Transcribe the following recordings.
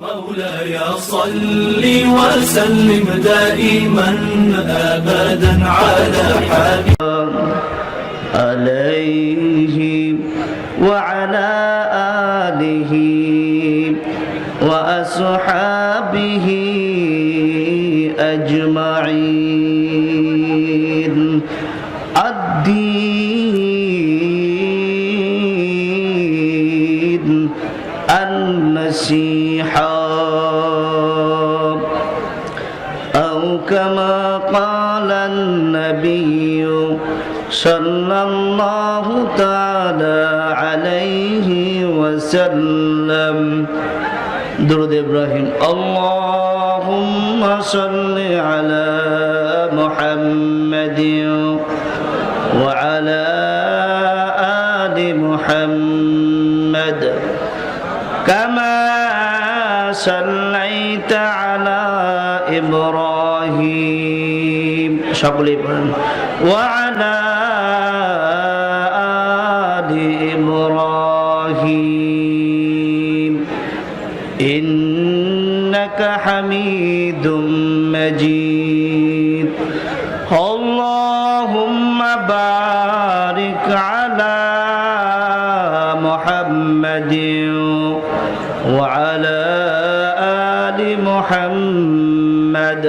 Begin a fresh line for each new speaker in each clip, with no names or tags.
مولاي صل وسلم دائما أبدا على حبيبك
عليه وعلى آله وأصحابه أجمعين. الدين النصيحة أو كما قال النبي صلى الله تعالى عليه وسلم. درود إبراهيم. اللهم صل على محمد وعلى آل محمد كما صليت على إبراهيم وعلى آل إبراهيم إنك حميد مجيد. اللهم بارك على محمد وعلى آل محمد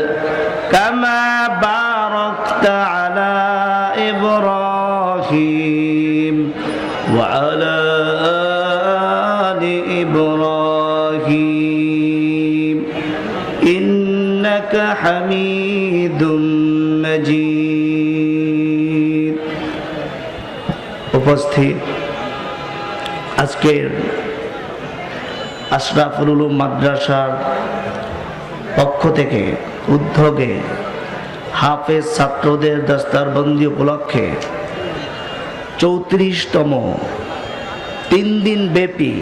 كما باركت على إبراهيم وعلى آل إبراهيم إنك حميد مجيد. উপস্থিত আজকের আশরাফুল উলুম মাদ্রাসার পক্ষ থেকে উদ্যোগে হাফেজ ছাত্রদের দস্তারবন্দি উপলক্ষে 34তম 3 দিন ব্যাপী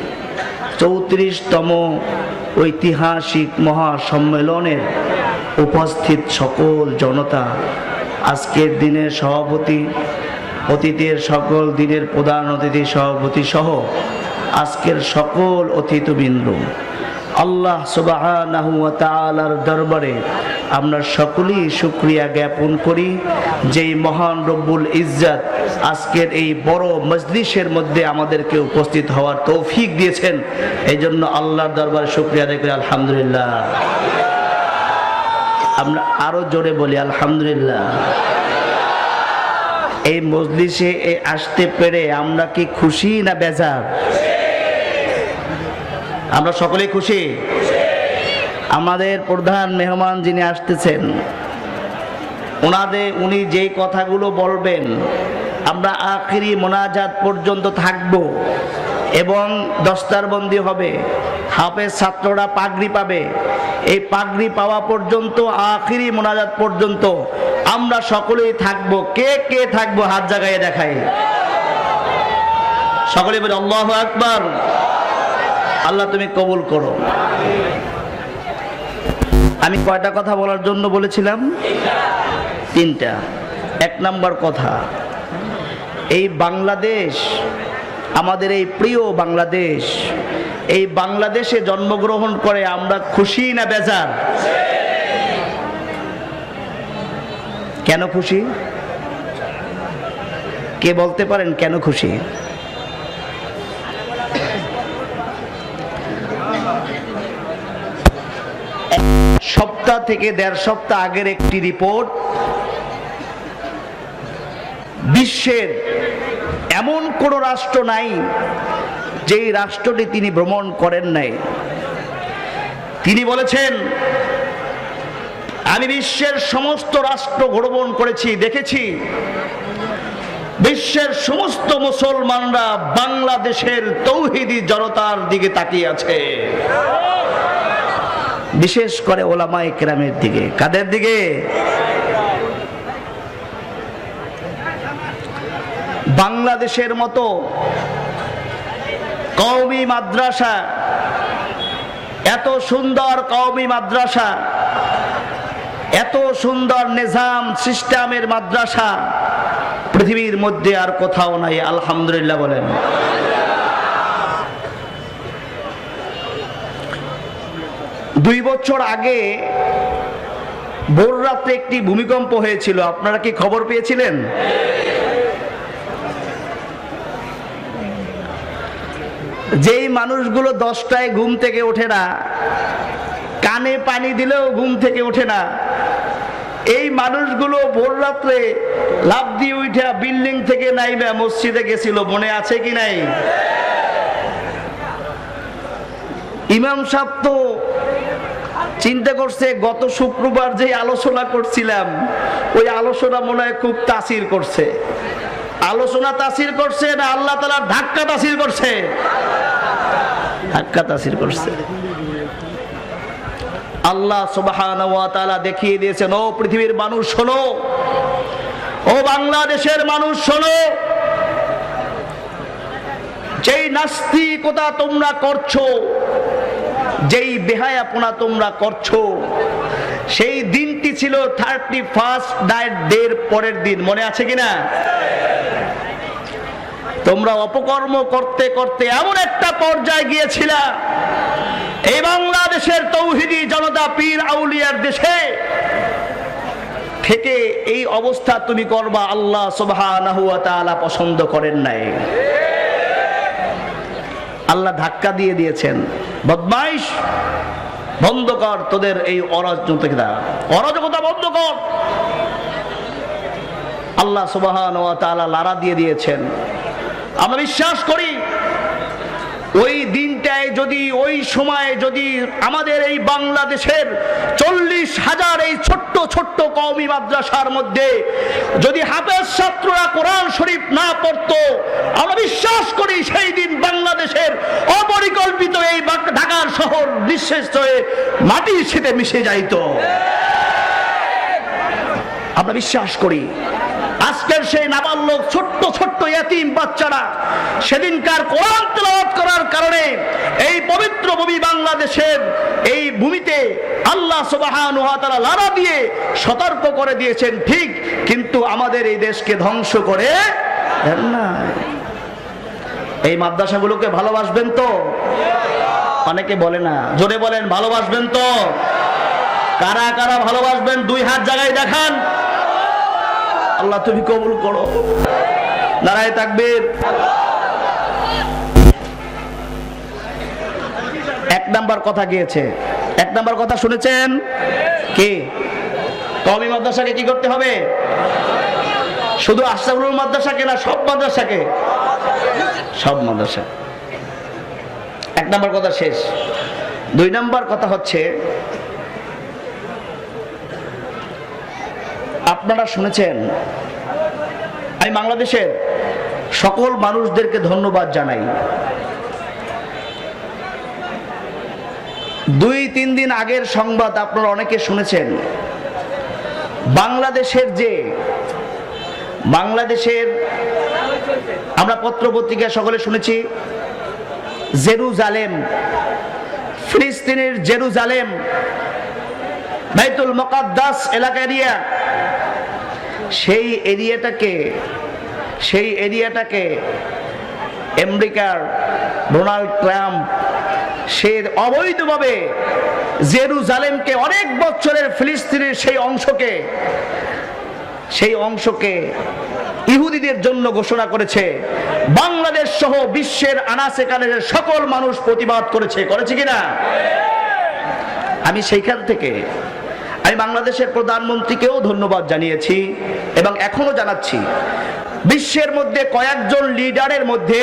34তম ঐতিহাসিক মহাসম্মেলনের উপস্থিত সকল জনতা, আজকের দিনের সভাপতি, অতীতের সকল দিনের প্রধান অতিথি সভাপতি সহ আজকের সকল অতিথিবৃন্দ, আল্লাহ সুবহানাহু ওয়া তাআলার দরবারে আমরা সকলেই শুকরিয়া জ্ঞাপন করি যেই মহান রব্বুল ইজ্জত আজকের এই বড় মজলিসের মধ্যে আমাদেরকে উপস্থিত হওয়ার তৌফিক দিয়েছেন। এই জন্য আল্লাহর দরবারে শুকরিয়া আদায় করি আলহামদুলিল্লাহ। আমরা আরো জোরে বলি আলহামদুলিল্লাহ। এই মজলিসে আসতে পেরে আমরা কি খুশি না বেজার? আমরা সকলেই খুশি। আমাদের প্রধান মেহমান যিনি আসতেছেন, উনি যেই কথাগুলো বলবেন আমরা আখিরি মোনাজাত পর্যন্ত থাকব এবং দস্তারবন্দি হবে, হাফেজ ছাত্ররা পাগড়ি পাবে। এই পাগড়ি পাওয়া পর্যন্ত আখিরি মোনাজাত পর্যন্ত আমরা সকলেই থাকব। কে কে থাকবো হাত জাগায় দেখাই। সকলে বলে আল্লাহু আকবার। আল্লাহ তুমি কবুল করো। আমি কয়টা কথা বলার জন্য বলেছিলাম? 3টা। 1 নম্বর কথা, এই বাংলাদেশ, আমাদের এই প্রিয় বাংলাদেশ, এই বাংলাদেশে জন্মগ্রহণ করে আমরা খুশি না বেজার? কেন খুশি? কে বলতে পারেন কেন খুশি? সপ্তাহ থেকে 1.5 সপ্তাহ আগের একটি রিপোর্ট, বিশ্বের এমন কোন রাষ্ট্র নাই যেই রাষ্ট্রটি তিনি ভ্রমণ করেন নাই। তিনি বলেছেন, আমি বিশ্বের সমস্ত রাষ্ট্র ভ্রমণ করেছি, দেখেছি বিশ্বের সমস্ত মুসলমানরা বাংলাদেশের তৌহিদি জনতার দিকে তাকিয়ে আছে, বিশেষ করে ওলামায়ে কেরামের দিকে। কাদের দিকে? বাংলাদেশের মতো কওমি মাদ্রাসা, এত সুন্দর কওমি মাদ্রাসা, এত সুন্দর নিজাম সিস্টেমের মাদ্রাসা পৃথিবীর মধ্যে আর কোথাও নাই। আলহামদুলিল্লাহ বলেন। 2 বছর আগে ভোর রাতে একটি ভূমিকম্প হয়েছিল, আপনারা কি খবর পেয়েছিলেন? যেই মানুষগুলো 10টায় ঘুম থেকে ওঠে না, কানে পানি দিলেও ঘুম থেকে ওঠে না, এই মানুষগুলো ভোর রাত্রে লাফ দিয়ে উঠে বিল্ডিং থেকে নাইমা মসজিদে গেছিল, মনে আছে কি নাই? ইমাম সাহেব তো চিন্তা করছে গত শুক্রবার যে আলোচনা করছিলাম ওই আলোচনা মনে হয় খুব তাসির করছে। আলোচনা তাসির করছে না আল্লাহ তাআলার ধাক্কা তাসির করছে? ধাক্কা তাসির করছে। আল্লাহ সুবহানাহু ওয়া তাআলা দেখিয়ে দিয়েছেন, ও পৃথিবীর মানুষ শোনো, ও বাংলাদেশের মানুষ শোনো, যেই নাস্তিকতা তোমরা করছো, যেই বেহায়াপনা তোমরা করছো, সেই দিনটি ছিল 31st ডের পরের দিন, মনে আছে কিনা? তোমরা অপকর্ম করতে করতে এমন একটা পর্যায়ে গিয়েছিলা, এই বাংলাদেশের তৌহিদি জনতা পীর আউলিয়ার দেশে থেকে এই অবস্থা তুমি করবা, আল্লাহ সুবহানাহু ওয়া তাআলা পছন্দ করেন নাই। আল্লাহ ধাক্কা দিয়ে দিয়েছেন, বদমাইশ বন্ধ কর তোদের এই অরাজকতা বন্ধ কর। আল্লাহ সুবহানাহু ওয়া তাআলা লারা দিয়ে দিয়েছেন। আমরা বিশ্বাস করি ওই দিনটায় যদি, ওই সময়ে যদি আমাদের এই বাংলাদেশের 40,000 এই ছোট্ট ছোট্ট কওমি মাদ্রাসার মধ্যে যদি হাফেজ ছাত্ররা কোরআন শরীফ না পড়তো, আমরা বিশ্বাস করি সেই দিন বাংলাদেশের অপরিকল্পিত এই ঢাকার শহর নিঃশেষ হয়ে মাটির সাথে মিশে যাইত। আমরা বিশ্বাস করি আজকের সেই নাবালক ছোট্ট ছোট্ট ইয়াতীম বাচ্চারা সেদিনকার কোরআন তেলাওয়াত করার কারণে এই পবিত্র ভূমি বাংলাদেশের এই ভূমিতে আল্লাহ সুবহানাহু ওয়া তাআলা লারা দিয়ে সতর্ক করে দিয়েছেন, ঠিক, কিন্তু আমাদের এই দেশকে ধ্বংস করে দেন না। এই মাদ্রাসাগুলোকে ভালোবাসবেন তো? অনেকে বলে না, জোরে বলেন ভালোবাসবেন তো? কারা কারা ভালোবাসবেন 2 হাত জায়গায় দেখান। আল্লাহ তুমি কবুল করো। নারায়ে তাকবীর। 1 নাম্বার কথা গিয়েছে, 1 নাম্বার কথা শুনেছেন কি? কওমি মাদ্রাসাকে কি করতে হবে? শুধু আশরাফুল মাদ্রাসাকে না, সব মাদ্রাসাকে, সব মাদ্রাসা। 1 নাম্বার কথা শেষ। 2 নাম্বার কথা হচ্ছে, আপনারা শুনেছেন, আমি বাংলাদেশের সকল মানুষদেরকে ধন্যবাদ জানাই। 2-3 দিন আগের সংবাদ আপনারা অনেকে শুনেছেন, বাংলাদেশের আমরা পত্র পত্রিকা সকলে শুনেছি, জেরুজালেম, ফিলিস্তিনের জেরুজালেম, বাইতুল মুকাদ্দাস এলাকা এরিয়া, সেই এরিয়াটাকে আমেরিকার ডোনাল্ড ট্রাম্প সে অবৈধভাবে জেরুজালেমকে, অনেক বছরের ফিলিস্তিনের সেই অংশকে ইহুদিদের জন্য ঘোষণা করেছে। বাংলাদেশ সহ বিশ্বের আনাচে কানাচে সকল মানুষ প্রতিবাদ করেছে কিনা? আমি সেইখান থেকে আমি বাংলাদেশের প্রধানমন্ত্রীকেও ধন্যবাদ জানিয়েছি এবং এখনো জানাচ্ছি। বিশ্বের মধ্যে কয়েকজন লিডারের মধ্যে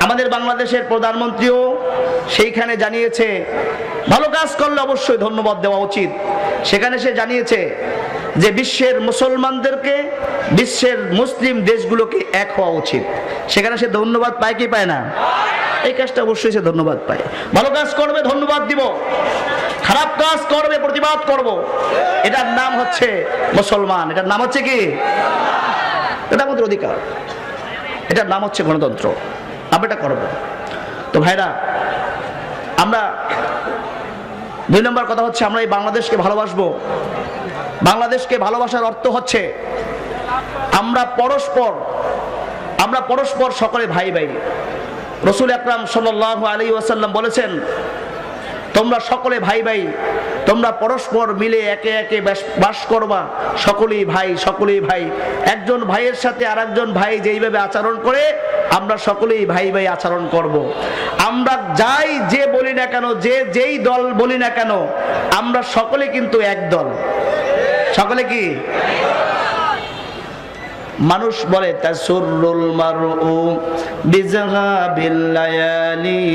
আমাদের বাংলাদেশের প্রধানমন্ত্রীও সেইখানে জানিয়েছে, ভালো কাজ করলে অবশ্যই ধন্যবাদ দেওয়া উচিত। সেখানে সে জানিয়েছে যে বিশ্বের মুসলমানদেরকে, বিশ্বের মুসলিম দেশগুলোকে এক হওয়া উচিত। সেখানে সে ধন্যবাদ পায় কি পায় না? এই কাজটা অবশ্যই সে ধন্যবাদ পায়। ভালো কাজ করবে ধন্যবাদ দিব, খারাপ কাজ করবে প্রতিবাদ করব। এটার নাম হচ্ছে মুসলমান, এটার নাম হচ্ছে কি? এটা আমাদের অধিকার, এটার নাম হচ্ছে গণতন্ত্র। আমরা এটা করব। তো ভাইরা, আমরা 2 নম্বর কথা হচ্ছে, আমরা এই বাংলাদেশকে ভালোবাসবো। বাংলাদেশকে ভালোবাসার অর্থ হচ্ছে আমরা পরস্পর সকলে ভাই ভাই। রাসূল আকরাম সাল্লাল্লাহু আলাইহি ওয়াসাল্লাম বলেছেন, তোমরা সকলে ভাই ভাই, তোমরা পরস্পর মিলে একে একে বাস করবা, সকলেই ভাই, সকলেই ভাই। একজন ভাইয়ের সাথে আরেকজন ভাই যেইভাবে আচরণ করে, আমরা সকলেই ভাই ভাই আচরণ করব। আমরা যাই যে বলি না কেন, যেই দল বলি না কেন, আমরা সকলে কিন্তু এক দল। সকলে কি? মানুষ বলে তাসুরুল মারউ বিযহাবিল লায়ালি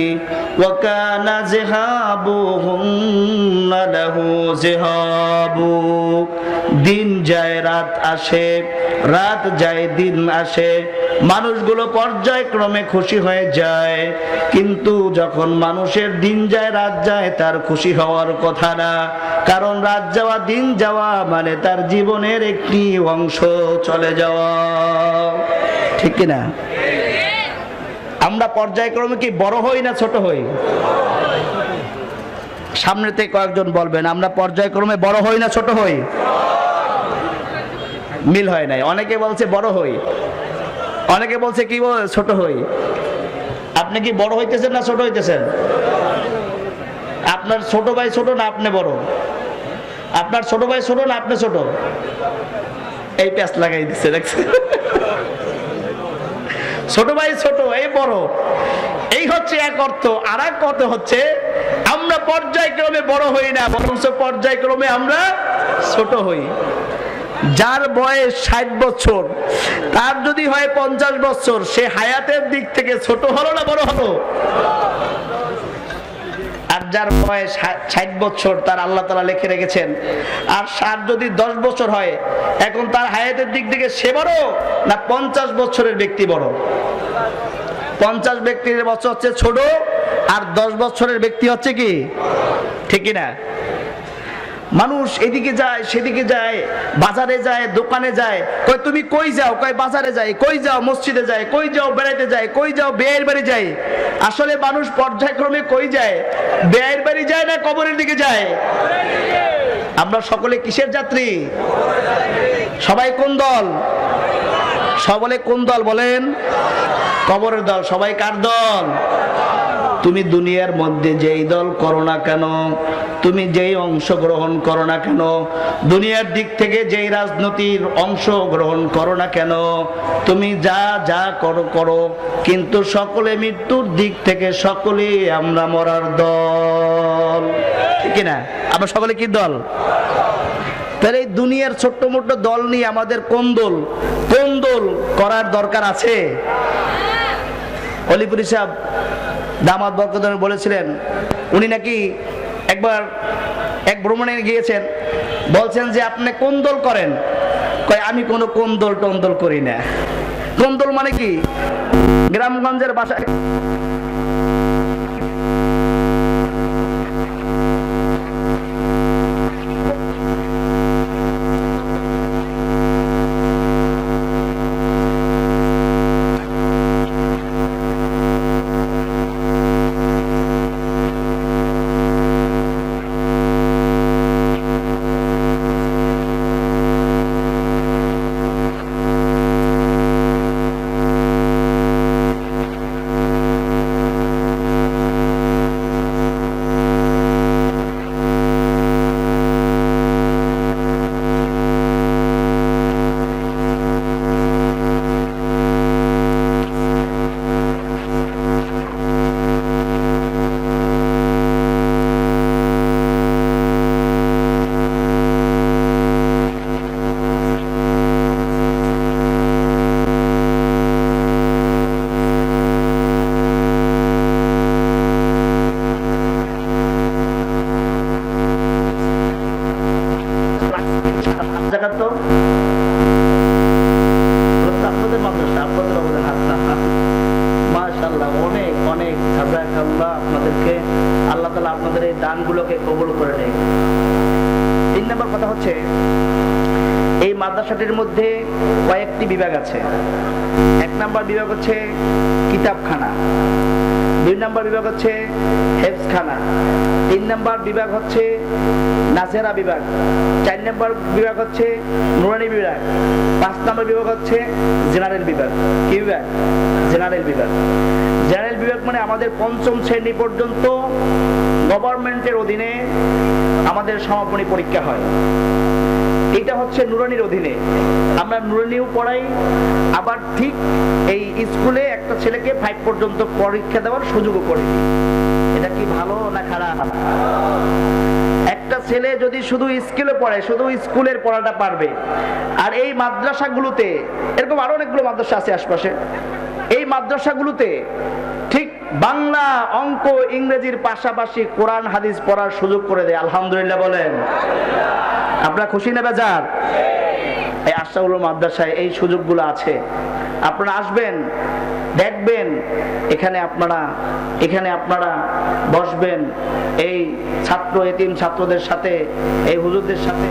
ওয়া কানা যিহাবুহুন্না লাহু যিহাবু। দিন যায় রাত আসে, রাত যায় দিন আসে, মানুষগুলো পর্যায়ক্রমে খুশি হয়ে যায়। কিন্তু যখন মানুষের দিন যায় রাত যায়, তার খুশি হওয়ার কথা না, কারণ রাত যাওয়া দিন যাওয়া মানে তার জীবনের একটি অংশ চলে যাওয়া। ঠিক কিনা? আমরা পর্যায়ক্রমে কি বড় হই না ছোট হই? সামনে থেকে কয়েকজন বলবেন, আমরা পর্যায়ক্রমে বড় হই না ছোট হই? মিল হয় নাই। অনেকে বলছে বড় হই, অনেকে বলছে কি ছোট হই। আপনি কি বড় হইতেছেন না ছোট হইতেছেন? আপনার ছোট ভাই ছোট না আপনি বড়? আপনার ছোট ভাই ছোট না আপনি ছোট? এই প্যাচ লাগাই দিচ্ছে, দেখছেন? ছোট ভাই ছোট, এই বড়, এই হচ্ছে এক অর্থ। আর এক অর্থ হচ্ছে আমরা পর্যায়ক্রমে বড় হই না, বরঞ্চ পর্যায়ক্রমে আমরা ছোট হই। যার বয়স 60 বছর, তার যদি হয় 50 বছর, সে হায়াতের দিক থেকে ছোট হলো না বড় হলো? আর যার বয়স 60 বছর, তার আল্লাহ তাআলা লিখে রেখেছেন, আর তার যদি 10 বছর হয়, এখন তার হায়াতের দিক থেকে সে বড় না 50 বছরের ব্যক্তি বড়? 50 ব্যক্তির বছর হচ্ছে ছোট, আর 10 বছরের ব্যক্তি হচ্ছে কি? ঠিক কিনা? মানুষ এদিকে যায় সেদিকে যায়, বাজারে যায়, দোকানে যায়, কয় তুমি কই যাও? কয় বাজারে যাই। কই যাও? মসজিদে যায়। কই যাও? বেড়াইতে যায়। কই যাও? বিয়ের বাড়ি যায়। আসলে মানুষ পর্যায়ক্রমে কই যায়? বিয়ের বাড়ি যায় না কবরের দিকে যায়? আমরা সকলে কিসের যাত্রী? সবাই কোন দল? সকলে কোন দল বলেন? কবরের দল। সবাই কার দল? তুমি দুনিয়ার মধ্যে যেই দল করো না কেন, তুমি যেই অংশগ্রহণ করো না কেন, দুনিয়ার দিক থেকে যেই রাজনীতির অংশগ্রহণ করো না কেন, তুমি যা যা করো করো, কিন্তু সকলে মৃত্যুর দিক থেকে সকলে আমরা মরার দল। ঠিক না? আমরা সকলে কি দল? তাহলে এই দুনিয়ার ছোট্ট মোট্ট দল নিয়ে আমাদের কোন দল করার দরকার আছে? অলিপুরি সাহেব দামাত বরকত বলেছিলেন, উনি নাকি একবার এক ভ্রমণে গিয়েছেন, বলছেন যে আপনি কোন দল করেন? কয় আমি কোন দল টন্দল করি না। কোন দল মানে কি? গ্রামগঞ্জের বাসায় দানগুলোকে কবুল করে নেয়। 3 নম্বর কথা হচ্ছে, এই মাদ্রাসাটির মধ্যে কয়েকটি বিভাগ আছে। 1 নম্বর বিভাগ হচ্ছে কিতাবখানা, 2 নম্বর বিভাগ হচ্ছে হেফজখানা, 3 নম্বর বিভাগ হচ্ছে নাজেরা বিভাগ, 4 নম্বর বিভাগ হচ্ছে নুরানি বিভাগ, 5 নম্বর বিভাগ হচ্ছে জেনারেল বিভাগ। কি বিভাগ? জেনারেল বিভাগ। জেনারেল বিভাগ মানে আমাদের 5ম শ্রেণী পর্যন্ত গভর্নমেন্টের অধীনে আমাদের সমাপনী পরীক্ষা হয়। এটা হচ্ছে নুরানির অধীনে, আমরা নুরানিও পড়াই। আবার ঠিক এই স্কুলে একটা ছেলেকে 5 পর্যন্ত পরীক্ষা দেওয়ার সুযোগও করে দিই। এটা কি ভালো না খারাপ? একটা ছেলে যদি শুধু স্কুলে পড়ে, শুধু স্কুলের পড়াটা পারবে, আর এই মাদ্রাসাগুলোতে, এরকম আরো অনেকগুলো মাদ্রাসা আছে আশপাশে, এই মাদ্রাসাগুলোতে ঠিক বাংলা, অঙ্ক, ইংরেজির পাশাপাশি কোরআন হাদিস পড়ার সুযোগ করে দেয়। আলহামদুলিল্লাহ বলেন। আপনারা খুশি না বেজার? এই আশরাফুল মাদ্রাসায় এই সুযোগগুলো আছে। আপনারা আসবেন, দেখবেন, এখানে আপনারা বসবেন, এই ছাত্র এতিম ছাত্রদের সাথে, এই হুজুরদের সাথে